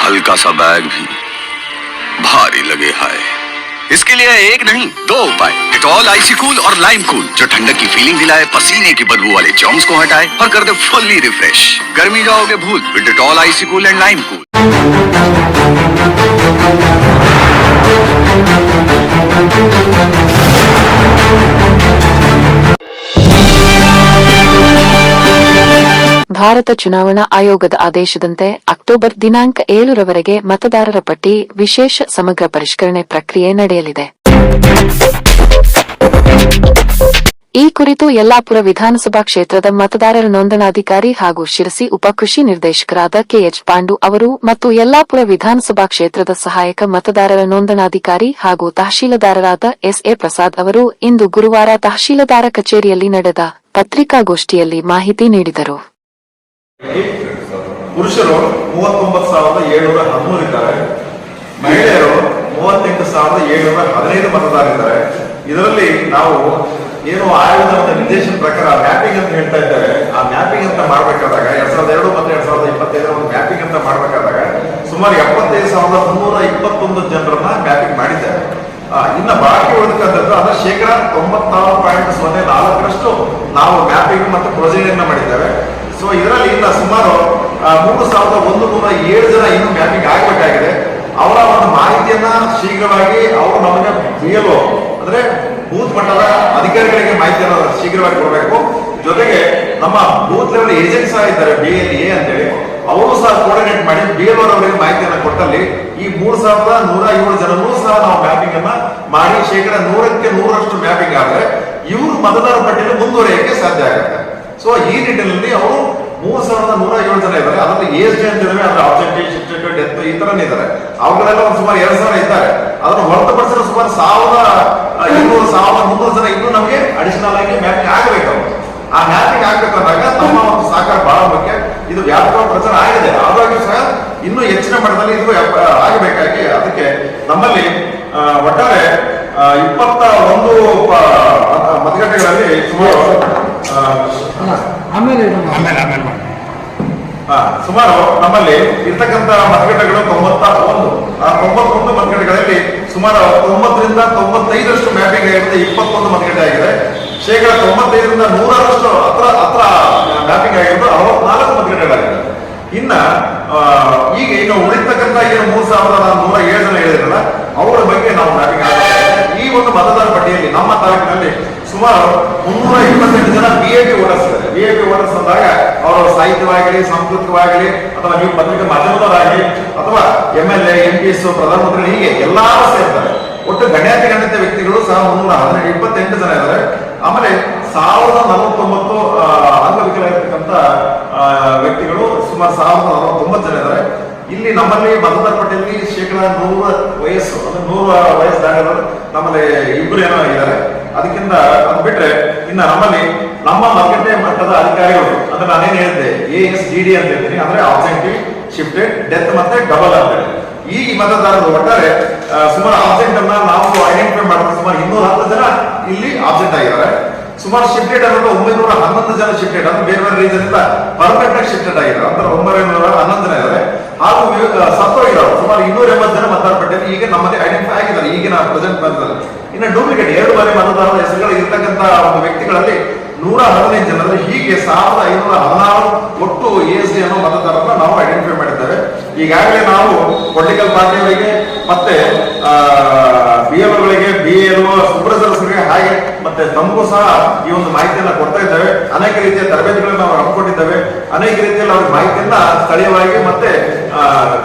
हल्का सा बैग भी भारी लगे हाय। इसके लिए एक नहीं 2 उपाय, डेटॉल आईसी कूल और लाइम कूल, जो ठंडक की फीलिंग दिलाए, पसीने की बदबू वाले जर्म्स को हटाए और कर दे फुल्ली रिफ्रेश। गर्मी जाओगे भूल with Dettol IC cool and lime cool. Bharat ಚುನಾವಣಾ ಆಯೋಗದ ಆದೇಶದಂತೆ ಅಕ್ಟೋಬರ್ ದಿನಾಂಕ 7ರವರೆಗೆ ಮತದಾರರ ಪಟ್ಟಿ ವಿಶೇಷ ಸಮಗ್ರ ಪರಿಷ್ಕರಣೆ ಪ್ರಕ್ರಿಯೆ ನಡೆಯಲಿದೆ. ಈ ಕುರಿತು ಯಲ್ಲಾಪುರ ವಿಧಾನಸಭಾ ಕ್ಷೇತ್ರದ ಮತದಾರರ ನೋಂದಣಾಧಿಕಾರಿ ಹಾಗೂ ಶಿರಸಿ ಉಪಕೃಷಿ ನಿರ್ದೇಶಕರಾದ ಕೆಎಚ್ ಪಾಂಡು ಅವರು ಮತ್ತು ಯಲ್ಲಾಪುರ ವಿಧಾನಸಭಾ ಕ್ಷೇತ್ರದ ಸಹಾಯಕ ಮತದಾರರ ನೋಂದಣಾಧಿಕಾರಿ ಹಾಗೂ ತಹಶೀಲದಾರರಾದ ಎಸ್ಎ ಪ್ರಸಾದ್ ಅವರು ಇಂದು ಗುರುವಾರ ತಹಶೀಲದಾರ ಕಚೇರಿಯಲ್ಲಿ ನಡೆದ ಪತ್ರಿಕಾಗೋಷ್ಠಿಯಲ್ಲಿ ಮಾಹಿತಿ ನೀಡಿದರು. ಪುರುಷರು 39,713 ಇದ್ದಾರೆ, ಮಹಿಳೆಯರು 38,715 ಮತದಾರರಿದ್ದಾರೆ. ಇದರಲ್ಲಿ ನಾವು ಏನು ಆಯೋಗದ ನಿರ್ದೇಶನ ಪ್ರಕಾರ ಮ್ಯಾಪಿಂಗ್ ಅಂತ ಹೇಳ್ತಾ ಇದ್ದಾರೆ. ಆ ಮ್ಯಾಪಿಂಗ್ ಅಂತ ಮಾಡಬೇಕಾದಾಗ 2002 ಮತ್ತು 2025 ಒಂದು ಮ್ಯಾಪಿಂಗ್ ಅಂತ ಮಾಡಬೇಕಾದಾಗ ಸುಮಾರು 75,321 ಜನರನ್ನ ಮ್ಯಾಪಿಂಗ್ ಮಾಡಿದ್ದಾರೆ. ಇನ್ನು ಬಾಕಿ ಉಳಿದಕ್ಕಂಥದ್ದು ಅದರ ಶೇಕಡ 96.04% ನಾವು ಮ್ಯಾಪಿಂಗ್ ಮತ್ತು ಪ್ರೊಸೀಜರ್ ಮಾಡಿದ್ದೇವೆ. ಸೊ ಇದರಲ್ಲಿ ಇನ್ನ ಸುಮಾರು 3,107 ಜನ ಇನ್ನೂ ಮ್ಯಾಪಿಂಗ್ ಆಗಬೇಕಾಗಿದೆ. ಅವರ ಒಂದು ಮಾಹಿತಿಯನ್ನ ಶೀಘ್ರವಾಗಿ ಅವರು ನಮಗೆ BLO ಅಂದ್ರೆ ಬೂತ್ ಮಟ್ಟದ ಅಧಿಕಾರಿಗಳಿಗೆ ಮಾಹಿತಿಯನ್ನು ಶೀಘ್ರವಾಗಿ ಕೊಡಬೇಕು. ಜೊತೆಗೆ ನಮ್ಮ ಬೂತ್ ಲೆವೆಲ್ ಏಜೆಂಟ್ ಸಹ ಇದ್ದಾರೆ, BLA ಅಂತೇಳಿ, ಅವರು ಸಹ ಕೋಆರ್ಡಿನೇಟ್ ಮಾಡಿ BLO ಅವರಿಗೆ ಮಾಹಿತಿಯನ್ನು ಕೊಟ್ಟಲ್ಲಿ ಈ 3,107 ಜನರೂ ಸಹ ನಾವು ಮ್ಯಾಪಿಂಗ್ ಅನ್ನ ಮಾಡಿ ಶೇಕಡ 100ಕ್ಕೆ 100ರಷ್ಟು ಮ್ಯಾಪಿಂಗ್ ಆದ್ರೆ ಇವರು ಮತದಾರ ಪಟ್ಟಿಯಲ್ಲಿ ಮುಂದುವರಿಯಕ್ಕೆ ಸಾಧ್ಯ ಆಗುತ್ತೆ. ಸೊ ಈ ನಿಟ್ಟಿನಲ್ಲಿ ಅವರು 3,107 ಜನ ಇದ್ದಾರೆ. ಅದರಲ್ಲಿ ASD ಅಂತ ಇದಾವೆ, ಅದರ ಆಬ್ಜೆಕ್ಟಿವ್, ಶಿಫ್ಟೆಡ್, ಡೆತ್ ಈ ತರನೇ ಇದ್ದಾರೆ. ಅವುಗಳೆಲ್ಲ ಒಂದು ಸುಮಾರು 2,000 ಇದ್ದಾರೆ. ಅದನ್ನು ಹೊರತುಪಡಿಸಿದ್ರೆ ಸುಮಾರು 1,200-1,300 ಜನ ಇನ್ನೂ ನಮಗೆ ಅಡಿಷನಲ್ ಆಗಿ ಮ್ಯಾಪಿಂಗ್ ಆಗಬೇಕು. ಆ ಮ್ಯಾಪಿಂಗ್ ಆಗ್ಬೇಕಂದಾಗ ನಮ್ಮ ಒಂದು ಸಹಕಾರ ಬಹಳ ಮುಖ್ಯ. ಇದು ವ್ಯಾಪಕ ಪ್ರಚಾರ ಆಗಿದೆ, ಆದಾಗ್ಯೂ ಸಹ ಇನ್ನೂ ಹೆಚ್ಚಿನ ಮಟ್ಟದಲ್ಲಿ ಇದು ಆಗಬೇಕಾಗಿ ಅದಕ್ಕೆ ನಮ್ಮಲ್ಲಿ ಒಟ್ಟಾರೆ 21 ಮತಗಟ್ಟೆಗಳಲ್ಲಿ ಸುಮಾರು ನಮ್ಮಲ್ಲಿ ಇರ್ತಕ್ಕಂಥ ಮತಗಟ್ಟೆಗಳು 91 ಮತಗಟ್ಟೆಗಳಲ್ಲಿ ಸುಮಾರು 90ರಿಂದ 95ರಷ್ಟು ಮ್ಯಾಪಿಂಗ್ ಆಗಿರುತ್ತೆ. 21 ಮತಗಟ್ಟೆ ಆಗಿದೆ. ಶೇಕಡ 95ರಿಂದ 100ರಷ್ಟು ಹತ್ರ ಮ್ಯಾಪಿಂಗ್ ಆಗಿರೋದು 64 ಮತಗಟ್ಟೆಗಳಾಗಿದೆ. ಈಗ ಇನ್ನು ಉಳಿತಕ್ಕಂಥ ಏನು 3,107 ಜನ ಹೇಳಿದ್ರಲ್ಲ ಅವರ ಬಗ್ಗೆ ನಾವು ಮ್ಯಾಪಿಂಗ್ ಆಗುತ್ತೆ. ಈ ಒಂದು ಮತದಾರ ಪಟ್ಟಿಯಲ್ಲಿ ನಮ್ಮ ತಾಲೂಕಿನಲ್ಲಿ ಸುಮಾರು 328 ಜನ VIP ವೋಟರ್ಸ್ ಇದ್ದಾರೆ. VIP ವೋಟರ್ಸ್ ಅಂದಾಗ ಅವರು ಸಾಹಿತ್ಯವಾಗಲಿ, ಸಾಂಸ್ಕೃತಿಕವಾಗಲಿ, ಅಥವಾ ನೀವು ಪತ್ರಿಕೆ ಮಾಧ್ಯಮದವರಾಗಲಿ, ಅಥವಾ MLA, MPs, ಪ್ರಧಾನಮಂತ್ರಿ, ಹೀಗೆ ಎಲ್ಲರೂ ಸೇರ್ತಾರೆ. ಒಟ್ಟು ಗಣ್ಯಾತಿ ವ್ಯಕ್ತಿಗಳು ಸಹ 328 ಜನ ಇದ್ದಾರೆ. ಆಮೇಲೆ 1,049 ಅಂಗವಿಕಲ ಇರತಕ್ಕಂಥ ವ್ಯಕ್ತಿಗಳು ಸುಮಾರು 1,049 ಜನ ಇದ್ದಾರೆ. ಇಲ್ಲಿ ನಮ್ಮಲ್ಲಿ ಮತದಾರ ಪಟ್ಟಿಯಲ್ಲಿ ಶೇಕಡ 100 ವಯಸ್ಸು, ಅಂದ್ರೆ 100 ವಯಸ್ಸು ದಾಟಿರೋರು ನಮ್ಮಲ್ಲಿ 2 ಏನೋ ಇದ್ದಾರೆ. ಅದಕ್ಕಿಂತ ಅದು ಬಿಟ್ರೆ ಇನ್ನು ನಮ್ಮಲ್ಲಿ ನಮ್ಮ ಮತಗಟ್ಟೆ ಮಟ್ಟದ ಅಧಿಕಾರಿಗಳು ಅಂದ್ರೆ ನಾನೇನು ಹೇಳಿದ್ದೆ ASDD ಅಂತ ಹೇಳ್ತೀನಿ, ಅಂದ್ರೆ ಆಬ್ಜೆಕ್ಟಿವ್, ಶಿಫ್ಟೆಡ್, ಡೆತ್ ಮತ್ತೆ ಡಬಲ್ ಅಂತ ಹೇಳಿ. ಈ ಮತದಾರರು ಒಟ್ಟಾರೆ ಸುಮಾರು ಆಬ್ಜೆಕ್ಟ್ ಅನ್ನ ನಾವು ಐಡೆಂಟಿಫೈ ಮಾಡಿದ್ರೆ ಸುಮಾರು 210 ಜನ ಇಲ್ಲಿ ಆಬ್ಜೆಕ್ಟ್ ಆಗಿದ್ದಾರೆ. ಸುಮಾರು ಶಿಫ್ಟೆಡ್ ಅನ್ನೋದು 911 ಜನ ಶಿಫ್ಟೆಡ್, ಅಂದ್ರೆ ಬೇರೆ ಬೇರೆ ರೀಸನ್ ಇಂದ ಪರ್ಮನೆಂಟ್ ಆಗಿ ಶಿಫ್ಟೆಡ್ ಆಗಿದ್ದಾರೆ, ಅಂದ್ರೆ 911 ಜನ ಇದ್ದಾರೆ. ಹಾಗೂ ಸತ್ತೋಗಿರೋರು ಸುಮಾರು 280 ಜನ ಮತದಾರ ಪಟ್ಟಿಯಲ್ಲಿ ಈಗ ನಮ್ಮಲ್ಲಿ ಐಡೆಂಟಿಫೈ ಆಗಿದ್ದಾರೆ ಈಗಿನ ಪ್ರೆಸೆಂಟ್ ಬಂದಿದ್ದಾರೆ. ಇನ್ನು ಡೂಪ್ಲಿಕೇಟ್ 2 ಬಾರಿ ಮತದಾರರ ಹೆಸರುಗಳು ಇರ್ತಕ್ಕಂಥ ಒಂದು ವ್ಯಕ್ತಿಗಳಲ್ಲಿ 115 ಜನರು, ಹೀಗೆ 1,516 ಒಟ್ಟು ASD ಅನ್ನೋ ಮತದಾರರನ್ನ ನಾವು ಐಡೆಂಟಿಫೈ ಮಾಡಿದ್ದೇವೆ. ಈಗಾಗಲೇ ನಾವು ಪೊಲಿಟಿಕಲ್ ಪಾರ್ಟಿಯವರಿಗೆ ಮತ್ತೆ BLOಗಳಿಗೆ, BLO ಸೂಪರ್ವೈಸರ್ಸ್ಗೆ, ಹಾಗೆ ಮತ್ತೆ ತಮಗೂ ಸಹ ಈ ಒಂದು ಮಾಹಿತಿಯನ್ನ ಕೊಡ್ತಾ ಇದ್ದೇವೆ. ಅನೇಕ ರೀತಿಯ ತರಬೇತಿಗಳನ್ನು ನಾವು ಹಮ್ಮಿಕೊಂಡಿದ್ದೇವೆ. ಅನೇಕ ರೀತಿಯಲ್ಲಿ ಅವ್ರ ಮಾಹಿತಿಯನ್ನ ಸ್ಥಳೀಯವಾಗಿ ಮತ್ತೆ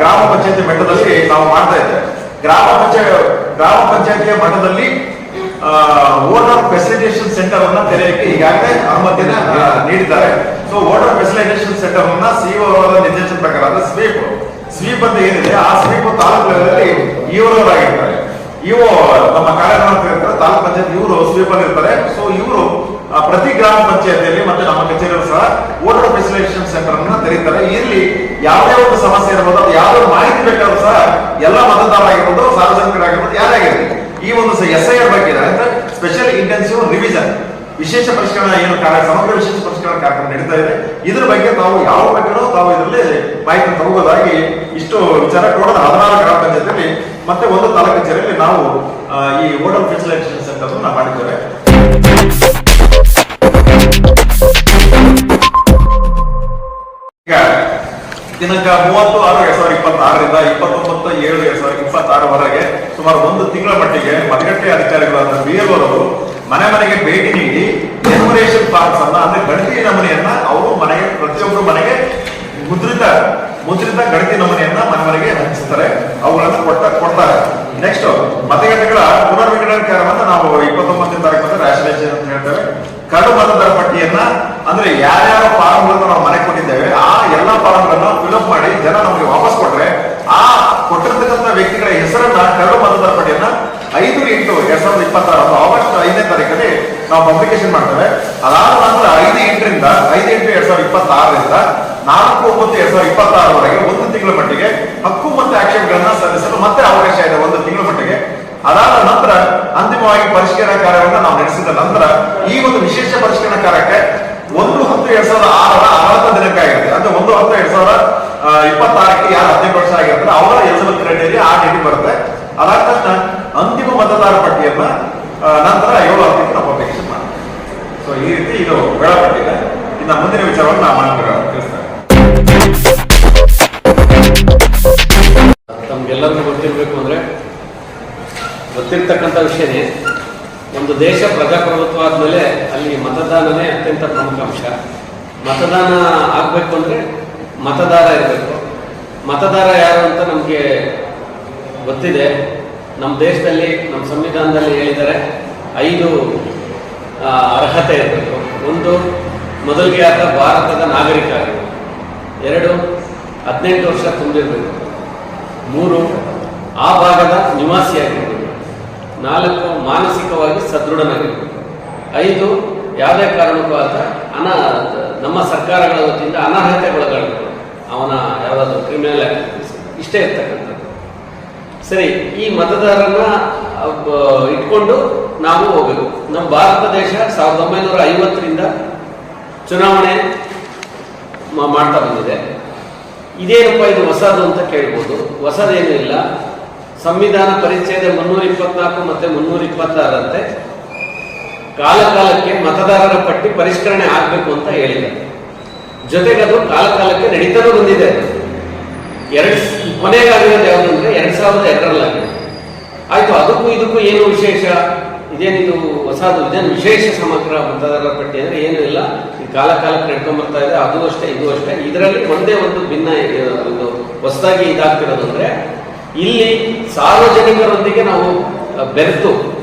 ಗ್ರಾಮ ಪಂಚಾಯತಿ ಮಟ್ಟದಲ್ಲಿ ನಾವು ಮಾಡ್ತಾ ಇದ್ದೇವೆ. ಗ್ರಾಮ ಪಂಚಾಯತಿಯ ಮಟ್ಟದಲ್ಲಿ ವೋಟರ್ ಫೆಸಿಲಿಟೇಷನ್ ಸೆಂಟರ್ ಅನ್ನ ತೆರೆಯಕ್ಕೆ ಈಗಾಗಲೇ ಅನುಮತಿಯನ್ನ ನೀಡಿದ್ದಾರೆ. ಸೊ ವೋಟರ್ ಫೆಸಿಲಿಟೇಷನ್ ಸೆಂಟರ್ ಅನ್ನ CO ಅವರ ನಿರ್ದೇಶನ ಪ್ರಕಾರ ಅಂದ್ರೆ ಸ್ವೀಪ್ ಅಂತ ಏನಿದೆ, ಆ ಸ್ವೀಪ್ ತಾಲೂಕು ಲೆವೆಲಲ್ಲಿ ಇವರವರಾಗಿರ್ತಾರೆ. ಇವು ನಮ್ಮ ಕಾರ್ಯನಿರ್ವಾಹಕರು ಇರ್ತಾರೆ, ತಾಲೂಕು ಪಂಚಾಯತ್ ಇವರು ಸ್ವೀಪ್ ಅಲ್ಲಿ ಇರ್ತಾರೆ. ಸೊ ಇವರು ಪ್ರತಿ ಗ್ರಾಮ ಪಂಚಾಯತಿಯಲ್ಲಿ ಮತ್ತೆ ನಮ್ಮ ಕಚೇರಿಯಲ್ಲೂ ಸಹ ವೋಟರ್ ಫೆಸಿಲಿಟೇಷನ್ ಸೆಂಟರ್ ಅನ್ನ ತೆರೀತಾರೆ. ಇಲ್ಲಿ ಯಾವುದೇ ಒಂದು ಸಮಸ್ಯೆ ಇರಬಹುದು, ಅದು ಯಾವುದೇ ಮಾಹಿತಿ ಬೇಕಾದ್ರೂ ಸಹ ಎಲ್ಲ ಮತದಾರರಾಗಿರ್ಬೋದು, ಸಾರ್ವಜನಿಕರಾಗಿರ್ಬೋದು, ಯಾರಾಗಿರ್ಬೋದು ಈ ಒಂದು SIR ಬಗ್ಗೆ ಅಂದ್ರೆ ಸ್ಪೆಷಲ್ ಇಂಟೆನ್ಸಿವ್ ರಿವಿಷನ್ ವಿಶೇಷ ಪರಿಷ್ಕರಣಾ ಏನು ಸಮಗ್ರ ವಿಶೇಷ ಪರಿಷ್ಕರಣಾ ಕಾರ್ಯಕ್ರಮ ನಡೀತಾ ಇದೆ. ಇದ್ರ ಬಗ್ಗೆ ತಾವು ಯಾವ ಬಗ್ಗೆನೂ ತಾವು ಇದರಲ್ಲಿ ಮಾಹಿತಿ ತಗೋದಾಗಿ ಇಷ್ಟು ವಿಚಾರ ಕೊಡೋದು 16 ಗ್ರಾಮ ಪಂಚಾಯತಿಯಲ್ಲಿ ಮತ್ತೆ ಒಂದು ತಾಲೂಕು ಕಚೇರಿಯಲ್ಲಿ ನಾವು ಈ ಹೋಟೆಲ್ ಫೆಸಿಲಿಟೇಷನ್ ಸೆಂಟರ್ ನಾವು ಮಾಡಿದ್ದೇವೆ. ಈಗ ದಿನಾಂಕ 30/6/2026ರಿಂದ 29/7/2026ವರೆಗೆ ಸುಮಾರು ಒಂದು ತಿಂಗಳ ಮಟ್ಟಿಗೆ ಮತಗಟ್ಟೆ ಅಧಿಕಾರಿಗಳಾದ BLO ಅವರು ಮನೆ ಮನೆಗೆ ಭೇಟಿ ನೀಡಿ ಎನ್ಯುಮರೇಷನ್ ಫಾರ್ಮ್ಸ್ ಅನ್ನ ಅಂದ್ರೆ ಗಣತಿ ನಮೂನೆಯನ್ನ ಅವರು ಮನೆಗೆ ಪ್ರತಿಯೊಬ್ಬರು ಮನೆಗೆ ಮುದ್ರಿತ ಗಣತಿ ನಮೂನೆಯನ್ನ ಮನೆಗೆ ಹಂಚಿಸ್ತಾರೆ, ಅವುಗಳನ್ನು ಕೊಡ್ತಾರೆ. ನೆಕ್ಸ್ಟ್ ಮತಗಟ್ಟೆಗಳ ಪುನರ್ವಿಂಗಡಣೆ ಕಾರ್ಯವನ್ನ ನಾವು 29ನೇ ತಾರೀಕು ರ್ಯಾಷನೈಸೇಷನ್ ಅಂತ ಹೇಳ್ತೇವೆ. ಕರಡು ಮತದಾರ ಪಟ್ಟಿಯನ್ನ ಅಂದ್ರೆ ಯಾರ್ಯಾವ ಫಾರ್ಮ್ಗಳನ್ನು ನಾವು ಮನೆ ಕೊಟ್ಟಿದ್ದೇವೆ ಆ ಎಲ್ಲಾ ಫಾರ್ಮ್ಗಳನ್ನ ಫಿಲ್ಅಪ್ ಮಾಡಿ ಜನ ನಮಗೆ ವಾಪಸ್ ಕೊಟ್ರೆ ಆ ಕೊಟ್ಟಿರ್ತಕ್ಕಂಥ ವ್ಯಕ್ತಿಗಳ ಹೆಸರನ್ನ ಕರಡು ಮತದಾರ ಪಟ್ಟಿಯನ್ನ 5/8/2026 ಆಗಸ್ಟ್ 5ನೇ ತಾರೀಕಲ್ಲಿ ನಾವು ಪಬ್ಲಿಕೇಶನ್ ಮಾಡ್ತೇವೆ. ಅದಾದ ನಂತರ 5/8/2026ರಿಂದ 4/9/2026ವರೆಗೆ ಒಂದು ತಿಂಗಳ ಮಟ್ಟಿಗೆ ಹಕ್ಕು ಮತ್ತೆ ಆಕ್ಷೇಪಗಳನ್ನ ಸಲ್ಲಿಸಲು ಮತ್ತೆ ಅವಕಾಶ ಇದೆ, ಒಂದು ತಿಂಗಳ ಮಟ್ಟಿಗೆ. ಅದಾದ ನಂತರ ಅಂತಿಮವಾಗಿ ಪರಿಷ್ಕರಣಾ ಕಾರ್ಯವನ್ನು ನಾವು ನಡೆಸಿದ ನಂತರ ಈ ಒಂದು ವಿಶೇಷ ಪರಿಷ್ಕರಣಾ ಕಾರ್ಯಕ್ಕೆ 1/10/2006 ಆಡಳಿತ ದಿನಾಂಕ ಆಗಿರುತ್ತೆ. ಅಂದ್ರೆ 1/10/2026ಕ್ಕೆ ಯಾರು 18 ವರ್ಷ ಆಗಿರ್ತಾರೆ ಅವರ ಎಲಿಜಿಬಲ್ ಕ್ರೈಟೇರಿಯಾ ಆ ಡೇಟಿಗೆ ಬರುತ್ತೆ. ಅದಾದ ತಕ್ಷಣ ಅಂತಿಮ ಮತದಾರ ಪಟ್ಟಿಯನ್ನ ನಂತರ 7 ಹಂತಕ್ಕೆ ನಾವು ಪಬ್ಲಿಕೇಶನ್ ಮಾಡ್ತೀವಿ. ಸೊ ಈ ರೀತಿ ಇದು ವೇಳಾಪಟ್ಟಿ ಇದೆ. ಇನ್ನು ಮುಂದಿನ ವಿಚಾರವನ್ನು ನಾವು ತಿಳಿಸ್ತೇವೆ. ತಮ್ಗೆಲ್ಲರಿಗೂ ಗೊತ್ತಿರಬೇಕು ಅಂದ್ರೆ ಗೊತ್ತಿರ್ತಕ್ಕಂಥ ವಿಷಯನೇ, ಒಂದು ದೇಶ ಪ್ರಜಾಪ್ರಭುತ್ವ ಆದ್ಮೇಲೆ ಅಲ್ಲಿ ಮತದಾನನೇ ಅತ್ಯಂತ ಪ್ರಮುಖ ಅಂಶ. ಮತದಾನ ಆಗ್ಬೇಕು ಅಂದ್ರೆ ಮತದಾರ ಇರಬೇಕು. ಮತದಾರ ಯಾರು ಅಂತ ನಮ್ಗೆ ಗೊತ್ತಿದೆ. ನಮ್ಮ ದೇಶದಲ್ಲಿ ನಮ್ಮ ಸಂವಿಧಾನದಲ್ಲಿ ಹೇಳಿದರೆ 5 ಅರ್ಹತೆ ಇರಬೇಕು. ಒಂದು, ಮೊದಲಿಗೆ ಆದ ಭಾರತದ ನಾಗರಿಕ ಆಗಿರಬೇಕು. 2, 18 ವರ್ಷ ತುಂಬಿರಬೇಕು. 3, ಆ ಭಾಗದ ನಿವಾಸಿಯಾಗಿರಬೇಕು. 4, ಮಾನಸಿಕವಾಗಿ ಸದೃಢನಾಗಿರಬೇಕು. 5, ಯಾವುದೇ ಕಾರಣಕ್ಕೂ ಆತ ನಮ್ಮ ಸರ್ಕಾರಗಳ ವತಿಯಿಂದ ಅನರ್ಹತೆಗೊಳಗಾಗಬೇಕು. ಅವನ ಯಾವುದಾದ್ರು ಕ್ರಿಮಿನಲ್ ಆಕ್ಟಿವಿಟೀಸ್ ಇಷ್ಟೇ ಇರ್ತಕ್ಕಂಥದ್ದು. ಸರಿ, ಈ ಮತದಾರನ ಇಟ್ಕೊಂಡು ನಾವು ಹೋಗಬೇಕು. ನಮ್ಮ ಭಾರತ ದೇಶ 1950ರಿಂದ ಚುನಾವಣೆ ಮಾಡ್ತಾ ಬಂದಿದೆ. ಇದೇನಪ್ಪ ಇದು ಹೊಸದು ಅಂತ ಕೇಳ್ಬೋದು. ಹೊಸದೇನೂ ಇಲ್ಲ. ಸಂವಿಧಾನ ಪರಿಚ್ಛೇದ 324 ಮತ್ತೆ 326ರಂತೆ ಕಾಲಕಾಲಕ್ಕೆ ಮತದಾರರ ಪಟ್ಟಿ ಪರಿಷ್ಕರಣೆ ಆಗಬೇಕು ಅಂತ ಹೇಳಿದೆ. ಜೊತೆಗೆ ಅದು ಕಾಲಕಾಲಕ್ಕೆ ನಡೀತಾನೂ ಬಂದಿದೆ. ಕೊನೆಗಾಗಿರೋದು ಯಾವುದಂದ್ರೆ 2002ರಲ್ಲಿ. ಆಯ್ತು, ಅದಕ್ಕೂ ಇದಕ್ಕೂ ಏನು ವಿಶೇಷ? ಇದೇನಿದು ಹೊಸದು, ಇದೇನು ವಿಶೇಷ ಸಮಗ್ರ ಮತದಾರರ ಪಟ್ಟಿ ಅಂದ್ರೆ ಏನೂ ಇಲ್ಲ. ಈ ಕಾಲಕಾಲಕ್ಕೆ ನಡ್ಕೊಂಡ್ಬರ್ತಾ ಇದೆ. ಅದು ಅಷ್ಟೇ, ಇದು ಅಷ್ಟೇ. ಇದರಲ್ಲಿ ಒಂದೇ ಒಂದು ಭಿನ್ನ ಒಂದು ಹೊಸದಾಗಿ ಇದಾಗ್ತಿರೋದು ಅಂದ್ರೆ ಇಲ್ಲಿ ಸಾರ್ವಜನಿಕರೊಂದಿಗೆ ನಾವು ಬೆರೆತು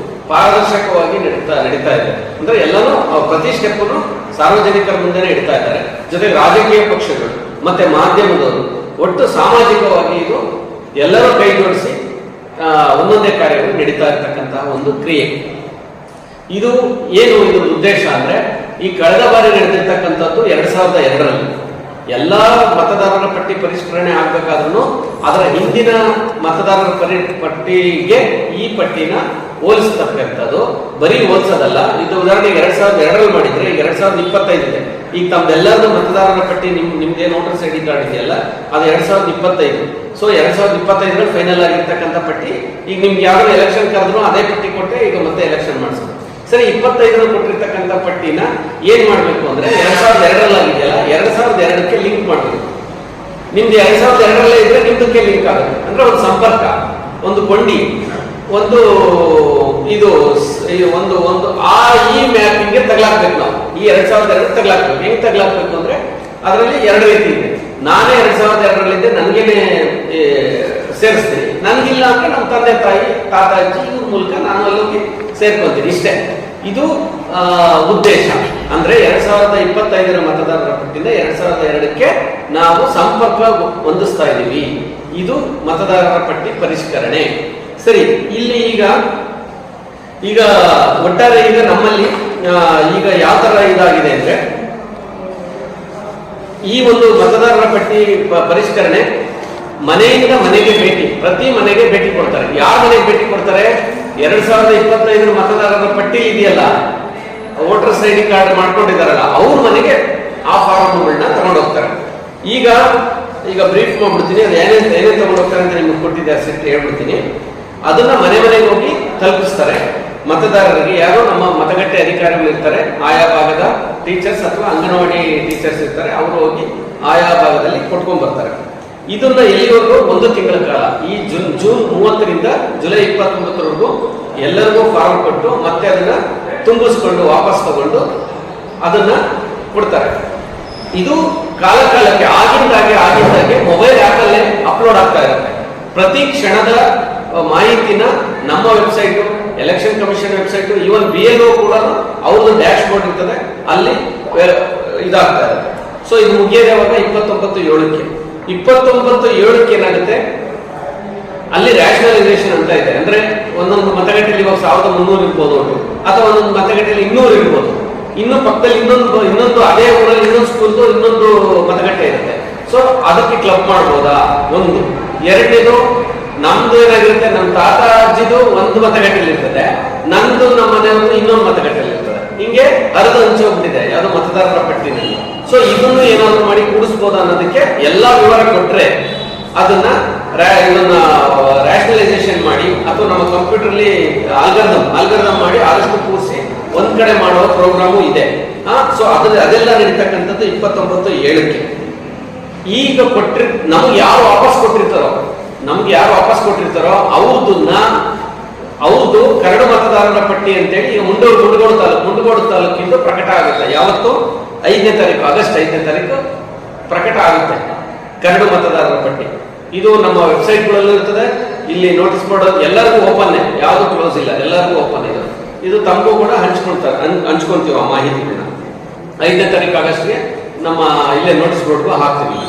ಪಾರದರ್ಶಕವಾಗಿ ನಡೀತಾ ಇದೆ. ಅಂದ್ರೆ ಎಲ್ಲನೂ ಪ್ರತಿ ಸ್ಟೆಪ್ಪನ್ನು ಸಾರ್ವಜನಿಕರ ಮುಂದೆನೆ ಇಡ್ತಾ ಇದ್ದಾರೆ. ಜೊತೆಗೆ ರಾಜಕೀಯ ಪಕ್ಷಗಳು ಮತ್ತೆ ಮಾಧ್ಯಮದವರು ಒಟ್ಟು ಸಾಮಾಜಿಕವಾಗಿ ಇದು ಎಲ್ಲರೂ ಕೈ ಜೋಡಿಸಿ ಒಂದೊಂದೇ ಕಾರ್ಯಗಳು ನಡೀತಾ ಇರ್ತಕ್ಕಂತಹ ಒಂದು ಕ್ರಿಯೆ. ಇದು ಏನು ಇದ್ರ ಉದ್ದೇಶ ಅಂದ್ರೆ, ಈ ಕಳೆದ ಬಾರಿ ನಡೆದಿರ್ತಕ್ಕಂಥದ್ದು 2002ರಲ್ಲಿ ಎಲ್ಲಾ ಮತದಾರರ ಪಟ್ಟಿ ಪರಿಷ್ಕರಣೆ ಆಗ್ಬೇಕಾದ್ರೂ ಅದರ ಹಿಂದಿನ ಮತದಾರರ ಪಟ್ಟಿಗೆ ಈ ಪಟ್ಟಿನ ಹೋಲಿಸ್ತಕ್ಕಂಥದ್ದು. ಬರೀ ಹೋಲಿಸೋದಲ್ಲ. ಇದು ಉದಾಹರಣೆಗೆ 2002ರಲ್ಲಿ ಮಾಡಿದ್ರೆ ಈಗ 2025 ಇದೆ. ಈಗ ತಮ್ದೆಲ್ಲರದು ಮತದಾರರ ಪಟ್ಟಿ ನಿಮ್ದೇನು ವೋಟರ್ಸ್ ಐಡಿ ಕಾರ್ಡ್ ಇದೆಯಲ್ಲ ಅದು 2025. ಸೊ 2025ರಲ್ಲಿ ಫೈನಲ್ ಆಗಿರ್ತಕ್ಕಂಥ ಪಟ್ಟಿ. ಈಗ ನಿಮ್ಗೆ ಯಾವ್ದು ಎಲೆಕ್ಷನ್ ಕರೆದ್ರು ಅದೇ ಪಟ್ಟಿ ಕೊಟ್ಟರೆ ಈಗ ಮತ್ತೆ ಎಲೆಕ್ಷನ್ ಮಾಡಿಸೋದು. ಸರಿ, 25ರಲ್ಲಿ ಕೊಟ್ಟಿರ್ತಕ್ಕಂಥ ಪಟ್ಟಿನ ಏನ್ ಮಾಡ್ಬೇಕು ಅಂದ್ರೆ 2002ರಲ್ಲಿ ಆಗಿದೆಯಲ್ಲ 2002ಕ್ಕೆ ಲಿಂಕ್ ಮಾಡ್ಬೇಕು. ನಿಮ್ದು 2002ರಲ್ಲೇ ಇದ್ರೆ ನಿಮ್ದಕ್ಕೆ ಲಿಂಕ್ ಆಗುತ್ತೆ. ಅಂದ್ರೆ ಒಂದು ಸಂಪರ್ಕ, ಒಂದು ಕೊಂಡಿ, ಒಂದು ಇದು ಒಂದು ಈ ಮ್ಯಾಪಿಂಗ್ಗೆ ತಗಲಾಕ್ಬೇಕು. ನಾವು ಈ 2002 ತಗಲಾಕ್ಬೇಕು. ಹೆಂಗ್ ತಗಲಾಕ್ಬೇಕು ಅಂದ್ರೆ ಅದರಲ್ಲಿ 2 ರೀತಿ ಇದೆ. ನಾನೇ 2002ರಲ್ಲಿದ್ದೆ, ನನ್ಗೇನೆ ಸೇರಿಸ್ತೀನಿ. ನನ್ಗಿಲ್ಲ ಅಂದ್ರೆ ನಮ್ಮ ತಂದೆ ತಾಯಿ, ತಾತ ಅಜ್ಜಿ ಇವ್ರ ಮೂಲಕ ನಾನು ಅಲ್ಲಿಗೆ ಸೇರ್ಕೊಂತೀನಿ. ಇಷ್ಟೇ ಇದು ಉದ್ದೇಶ. ಅಂದ್ರೆ 2025ರ ಮತದಾರರ ಪಟ್ಟಿಯಿಂದ 2002ಕ್ಕೆ ನಾವು ಸಂಪರ್ಕ ಹೊಂದಿಸ್ತಾ ಇದ್ದೀವಿ. ಇದು ಮತದಾರರ ಪಟ್ಟಿ ಪರಿಷ್ಕರಣೆ. ಸರಿ, ಇಲ್ಲಿ ಈಗ ಒಟ್ಟಾರೆ ಈಗ ನಮ್ಮಲ್ಲಿ ಈಗ ಯಾವ ತರ ಇದಾಗಿದೆ ಅಂದ್ರೆ, ಈ ಒಂದು ಮತದಾರರ ಪಟ್ಟಿ ಪರಿಷ್ಕರಣೆ ಮನೆಯಿಂದ ಮನೆಗೆ ಭೇಟಿ, ಪ್ರತಿ ಮನೆಗೆ ಭೇಟಿ ಕೊಡ್ತಾರೆ. ಯಾರ ಮನೆಗೆ ಭೇಟಿ ಕೊಡ್ತಾರೆ? 2025ರ ಮತದಾರರ ಪಟ್ಟಿ ಇದೆಯಲ್ಲ ವೋಟರ್ಸ್ ಐ ಡಿ ಕಾರ್ಡ್ ಮಾಡ್ಕೊಂಡಿದಾರಲ್ಲ ಅವ್ರ ಮನೆಗೆ ಆ ಫಾರ್ಮ್ಗಳನ್ನ ತಗೊಂಡು ಹೋಗ್ತಾರೆ. ಈಗ ಬ್ರೀಫ್ ಮಾಡ್ಬಿಡ್ತೀನಿ, ಅದು ಏನೇನು ತಗೊಂಡು ಹೋಗ್ತಾರೆ ಅಂತ ನಿಮ್ಗೆ ಕೊಟ್ಟಿದ್ದೆ ಸೆಟ್ ಹೇಳ್ಬಿಡ್ತೀನಿ. ಅದನ್ನ ಮನೆಗೆ ಹೋಗಿ ತಲುಪಿಸ್ತಾರೆ ಮತದಾರರಿಗೆ. ಯಾರು ನಮ್ಮ ಮತಗಟ್ಟೆ ಅಧಿಕಾರಿಗಳು ಇರ್ತಾರೆ, ಆಯಾ ಭಾಗದ ಟೀಚರ್ಸ್ ಅಥವಾ ಅಂಗನವಾಡಿ ಟೀಚರ್ಸ್ ಇರ್ತಾರೆ, ಅವರು ಹೋಗಿ ಆಯಾ ಭಾಗದಲ್ಲಿ ಕೊಟ್ಕೊಂಡ್ ಬರ್ತಾರೆ. ಇದನ್ನ ಎಲ್ಲಿವರೆಗೂ 1 ತಿಂಗಳ ಕಾಲ, ಈ ಜೂನ್ 30ರಿಂದ ಜುಲೈ 29ರವರೆಗೂ ಎಲ್ಲರಿಗೂ ಫಾರ್ಮ್ ಕೊಟ್ಟು ಮತ್ತೆ ಅದನ್ನ ತುಂಬಿಸ್ಕೊಂಡು ವಾಪಸ್ ತಗೊಂಡು ಅದನ್ನ ಕೊಡ್ತಾರೆ. ಇದು ಕಾಲಕ್ಕೆ ಆಗಿಂದಾಗೆ ಮೊಬೈಲ್ ಆಪ್ ಅಲ್ಲೇ ಅಪ್ಲೋಡ್ ಆಗ್ತಾ ಇರುತ್ತೆ. ಪ್ರತಿ ಕ್ಷಣದ ಮಾಹಿತಿನ ನಮ್ಮ website, election commission website, even BLO ಕೂಡ ಅವ್ರದ್ದು ಡ್ಯಾಶ್ ಬೋರ್ಡ್ ಇರ್ತದೆ, ಅಲ್ಲಿ ಇದಾಗ್ತಾ ಇರುತ್ತೆ. ಸೊ ಇದು ಮುಗಿಯೋದು ಯಾವಾಗ? 29/7ಕ್ಕೆ. 29/7ಕ್ಕೆ ಏನಾಗುತ್ತೆ, ಅಲ್ಲಿ ರ್ಯಾಷನಲೈಸೇಷನ್ ಅಂತ ಇದೆ. ಅಂದ್ರೆ ಒಂದೊಂದು ಮತಗಟ್ಟೆಯಲ್ಲಿ ಇವಾಗ 1300 ಇರ್ಬೋದು ಅಥವಾ ಒಂದೊಂದು ಮತಗಟ್ಟೆಯಲ್ಲಿ 200 ಇರ್ಬೋದು. ಇನ್ನು ಪಕ್ಕದಲ್ಲಿ ಇನ್ನೊಂದು ಅದೇ ಊರಲ್ಲಿ ಇನ್ನೊಂದು ಸ್ಕೂಲ್ದು ಇನ್ನೊಂದು ಮತಗಟ್ಟೆ ಇರುತ್ತೆ. ಸೊ ಅದಕ್ಕೆ ಕ್ಲಬ್ ಮಾಡ್ಬೋದಾ? ಒಂದು. ಎರಡನೇದು, ನಮ್ದು ಏನಾಗಿರುತ್ತೆ, ನಮ್ಮ ತಾತ ಅಜ್ಜಿದು ಒಂದು ಮತಗಟ್ಟೆಯಲ್ಲಿ ಇರ್ತದೆ, ನಂದು ನಮ್ಮ ಮನೆಯವರು ಇನ್ನೊಂದು ಮತಗಟ್ಟೆಯಲ್ಲಿ ಇರ್ತದೆ. ಹಿಂಗೆ ಹರಿದು ಹಂಚಿ ಹೋಗ್ಬಿಟ್ಟಿದೆ ಯಾವ್ದು ಮತದಾರರ ಪಟ್ಟಿನಲ್ಲಿ. ಸೊ ಇದನ್ನು ಏನಾದ್ರು ಮಾಡಿ ಕೂಡಿಸ್ಬೋದ ಅನ್ನೋದಕ್ಕೆ ಎಲ್ಲಾ ವಿವರ ಕೊಟ್ರೆ ಅದನ್ನ ರ್ಯಾಷನಲೈಸೇಷನ್ ಮಾಡಿ ಅಥವಾ ನಮ್ಮ ಕಂಪ್ಯೂಟರ್ಲಿ ಆಲ್ಗರಿದಮ್ ಮಾಡಿ ಆದಷ್ಟು ಕೂರಿಸಿ ಒಂದ್ ಕಡೆ ಮಾಡುವ ಪ್ರೋಗ್ರಾಮು ಇದೆ. ಸೊ ಅದೆಲ್ಲ ನಡೀತಕ್ಕಂಥದ್ದು 29/7ಕ್ಕೆ. ಈಗ ನಮ್ಗೆ ಯಾರು ವಾಪಸ್ ಕೊಟ್ಟಿರ್ತಾರೋ ಅವ್ರದ್ದು ಕರಡು ಮತದಾರರ ಪಟ್ಟಿ ಅಂತೇಳಿ ಈಗ ಮುಂಡಗೋಡು ತಾಲೂಕಿಂದ ಪ್ರಕಟ ಆಗುತ್ತೆ. ಯಾವತ್ತು? 5ನೇ ತಾರೀಕು, ಆಗಸ್ಟ್ 5ನೇ ತಾರೀಕು ಪ್ರಕಟ ಆಗುತ್ತೆ ಕರಡು ಮತದಾರರ ಪಟ್ಟಿ. ಇದು ನಮ್ಮ ವೆಬ್ಸೈಟ್ಗಳಲ್ಲೂ ಇರ್ತದೆ, ಇಲ್ಲಿ ನೋಟಿಸ್ ಬೋರ್ಡ್ ಎಲ್ಲರಿಗೂ ಓಪನ್, ಯಾವುದು ಕ್ಲೋಸ್ ಇಲ್ಲ, ಎಲ್ಲರಿಗೂ ಓಪನ್ ಇದೆ. ಇದು ತಮಗೂ ಕೂಡ ಹಂಚ್ಕೊಂತೀವಿ ಆ ಮಾಹಿತಿಗಳನ್ನ. 5ನೇ ತಾರೀಕು ಆಗಸ್ಟ್ಗೆ ನಮ್ಮ ಇಲ್ಲೇ ನೋಟಿಸ್ ಬೋರ್ಡ್ಗೂ ಹಾಕ್ತೀವಿ.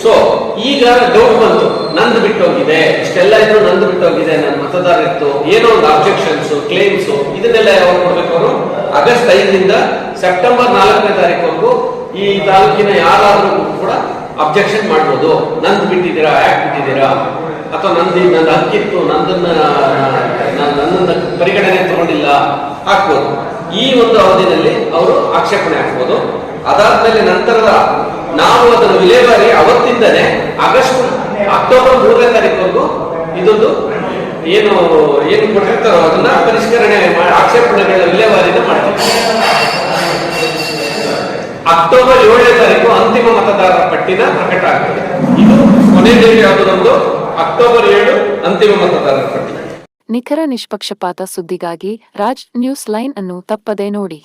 ಸೊ ಈಗ ಡೌಟ್ ಬಂತು, ನಂದು ಬಿಟ್ಟೋಗಿದೆ, ಇಷ್ಟೆಲ್ಲ ಇದ್ರು ನಂದು ಬಿಟ್ಟೋಗಿದೆ, ನನ್ನ ಮತದಾರ ಇತ್ತು, ಏನೋ ಒಂದು ಅಬ್ಜೆಕ್ಷನ್ಸ್, ಕ್ಲೇಮ್ಸ್, ಇದನ್ನೆಲ್ಲ ಯಾವಾಗ ಕೊಡ್ಬೇಕು ಅವರು? ಆಗಸ್ಟ್ 5ರಿಂದ ಸೆಪ್ಟೆಂಬರ್ 4ನೇ ತಾರೀಕುವರೆಗೂ ಈ ತಾಲೂಕಿನ ಯಾರಾದ್ರೂ ಕೂಡ ಅಬ್ಜೆಕ್ಷನ್ ಮಾಡ್ಬೋದು. ನಂದು ಬಿಟ್ಟಿದ್ದೀರಾ, ಯಾಕೆ ಬಿಟ್ಟಿದ್ದೀರಾ, ಅಥವಾ ನಂದು ಹಕ್ಕಿತ್ತು, ನನ್ನನ್ನ ಪರಿಗಣನೆ ತಗೊಂಡಿಲ್ಲ, ಹಾಕ್ಬೋದು. ಈ ಒಂದು ಅವಧಿನಲ್ಲಿ ಅವರು ಆಕ್ಷೇಪಣೆ ಹಾಕ್ಬೋದು. ಅದಾದ್ಮೇಲೆ ನಂತರದ ನಾವು ಅದನ್ನು ವಿಲೇವಾರಿ ಅವತ್ತಿಂದನೇ ಅಕ್ಟೋಬರ್ 3ನೇ ತಾರೀಕುವರೆಗೂ ಇದೊಂದು ಏನು ಕೊಟ್ಟಿರ್ತಾರೋ ಅದನ್ನ ಪರಿಷ್ಕರಣೆ ಮಾಡಿ ಆಕ್ಷೇಪಣೆಗಳ ವಿಲೇವಾರಿನ ಮಾಡ್ತೀವಿ. ಅಕ್ಟೋಬರ್ 7ನೇ ತಾರೀಕು ಅಂತಿಮ ಮತದಾರರ ಪಟ್ಟಿನ ಪ್ರಕಟ ಆಗ್ತದೆ. ಇದು ಕೊನೆ ಡೇಟ್ ಯಾವುದು? ನಮ್ದು ಅಕ್ಟೋಬರ್ 7 ಅಂತಿಮ ಮತದಾರರ ಪಟ್ಟಿ. ನಿಖರ ನಿಷ್ಪಕ್ಷಪಾತ ಸುದ್ದಿಗಾಗಿ ರಾಜ್ ನ್ಯೂಸ್ ಲೈನ್ ಅನ್ನು ತಪ್ಪದೇ ನೋಡಿ.